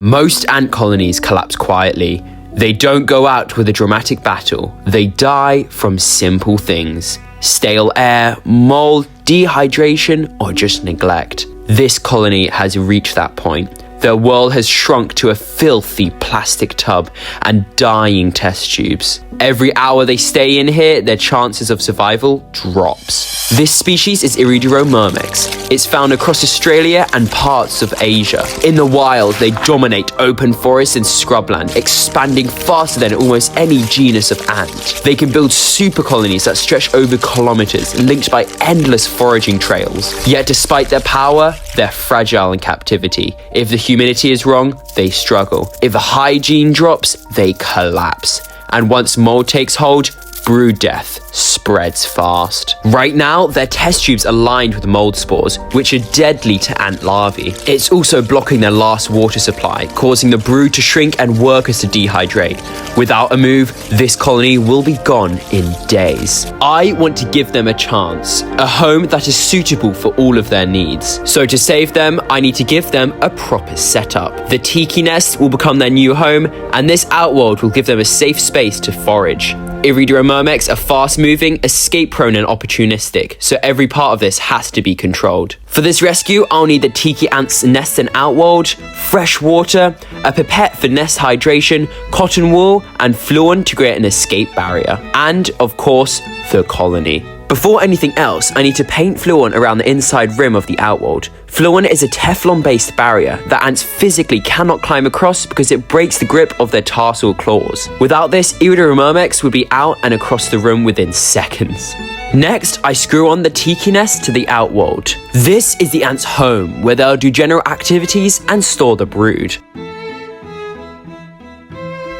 Most ant colonies collapse quietly. They don't go out with a dramatic battle. They die from simple things. Stale air, mold, dehydration, or just neglect. This colony has reached that point. Their world has shrunk to a filthy plastic tub and dying test tubes. Every hour they stay in here, their chances of survival drops. This species is Iridomyrmex. It's found across Australia and parts of Asia. In the wild, they dominate open forests and scrubland, expanding faster than almost any genus of ant. They can build super colonies that stretch over kilometers, linked by endless foraging trails. Yet despite their power, they're fragile in captivity. If the humidity is wrong, they struggle. If the hygiene drops, they collapse. And once mold takes hold, brood death spreads fast. Right now, their test tubes are lined with mold spores, which are deadly to ant larvae. It's also blocking their last water supply, causing the brood to shrink and workers to dehydrate. Without a move, this colony will be gone in days. I want to give them a chance, a home that is suitable for all of their needs. So to save them, I need to give them a proper setup. The TikiNest will become their new home, and this outworld will give them a safe space to forage. Iridomyrmex are fast-moving, escape-prone and opportunistic, so every part of this has to be controlled. For this rescue, I'll need the TikiAnts nest and outworld, fresh water, a pipette for nest hydration, cotton wool, and fluon to create an escape barrier. And, of course, the colony. Before anything else, I need to paint fluon around the inside rim of the outworld. Fluon is a Teflon-based barrier that ants physically cannot climb across because it breaks the grip of their tarsal claws. Without this, Iridomyrmex would be out and across the room within seconds. Next, I screw on the TikiNest to the outworld. This is the ants' home, where they'll do general activities and store the brood.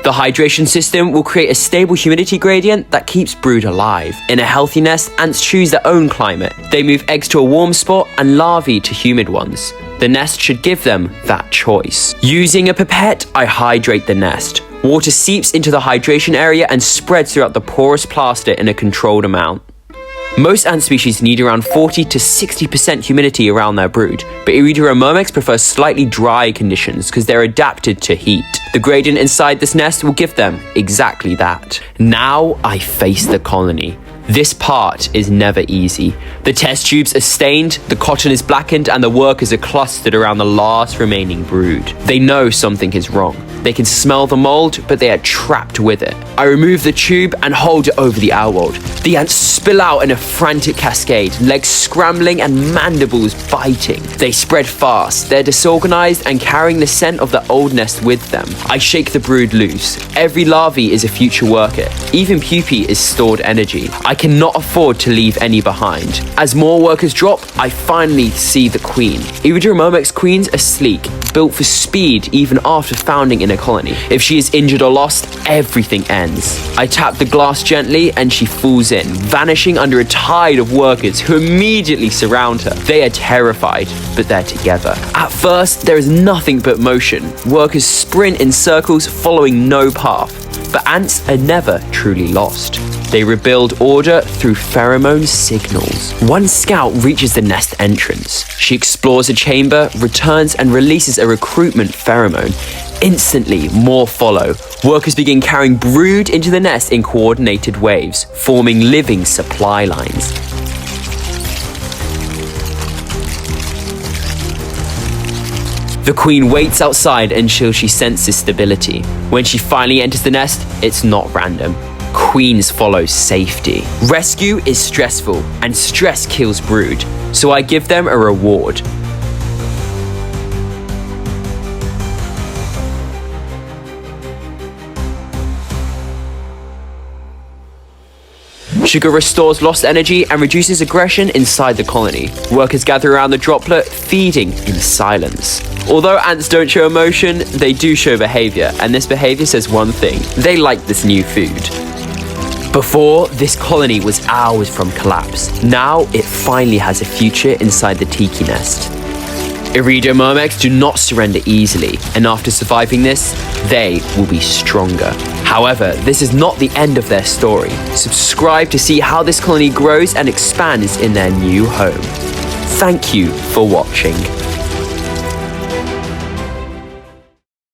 The hydration system will create a stable humidity gradient that keeps brood alive. In a healthy nest, ants choose their own climate. They move eggs to a warm spot and larvae to humid ones. The nest should give them that choice. Using a pipette, I hydrate the nest. Water seeps into the hydration area and spreads throughout the porous plaster in a controlled amount. Most ant species need around 40 to 60% humidity around their brood, but Iridomyrmex prefers slightly dry conditions because they're adapted to heat. The gradient inside this nest will give them exactly that. Now I face the colony. This part is never easy. The test tubes are stained, the cotton is blackened, and the workers are clustered around the last remaining brood. They know something is wrong. They can smell the mold, but they are trapped with it. I remove the tube and hold it over the outworld. The ants spill out in a frantic cascade, legs scrambling and mandibles biting. They spread fast, they're disorganized and carrying the scent of the old nest with them. I shake the brood loose. Every larvae is a future worker. Even pupae is stored energy. I cannot afford to leave any behind. As more workers drop, I finally see the queen. Iridomyrmex queens are sleek, built for speed even after founding in a colony. If she is injured or lost, everything ends. I tap the glass gently and she falls in, vanishing under a tide of workers who immediately surround her. They are terrified, but they're together. At first, there is nothing but motion. Workers sprint in circles following no path. But ants are never truly lost. They rebuild order through pheromone signals. One scout reaches the nest entrance. She explores a chamber, returns and releases a recruitment pheromone. Instantly, more follow. Workers begin carrying brood into the nest in coordinated waves, forming living supply lines. The queen waits outside until she senses stability. When she finally enters the nest, it's not random. Queens follow safety. Rescue is stressful, and stress kills brood, so I give them a reward. Sugar restores lost energy and reduces aggression inside the colony. Workers gather around the droplet, feeding in silence. Although ants don't show emotion, they do show behavior, and this behavior says one thing: they like this new food. Before, this colony was hours from collapse. Now, it finally has a future inside the TikiNest. Iridomyrmex do not surrender easily, and after surviving this, they will be stronger. However, this is not the end of their story. Subscribe to see how this colony grows and expands in their new home. Thank you for watching.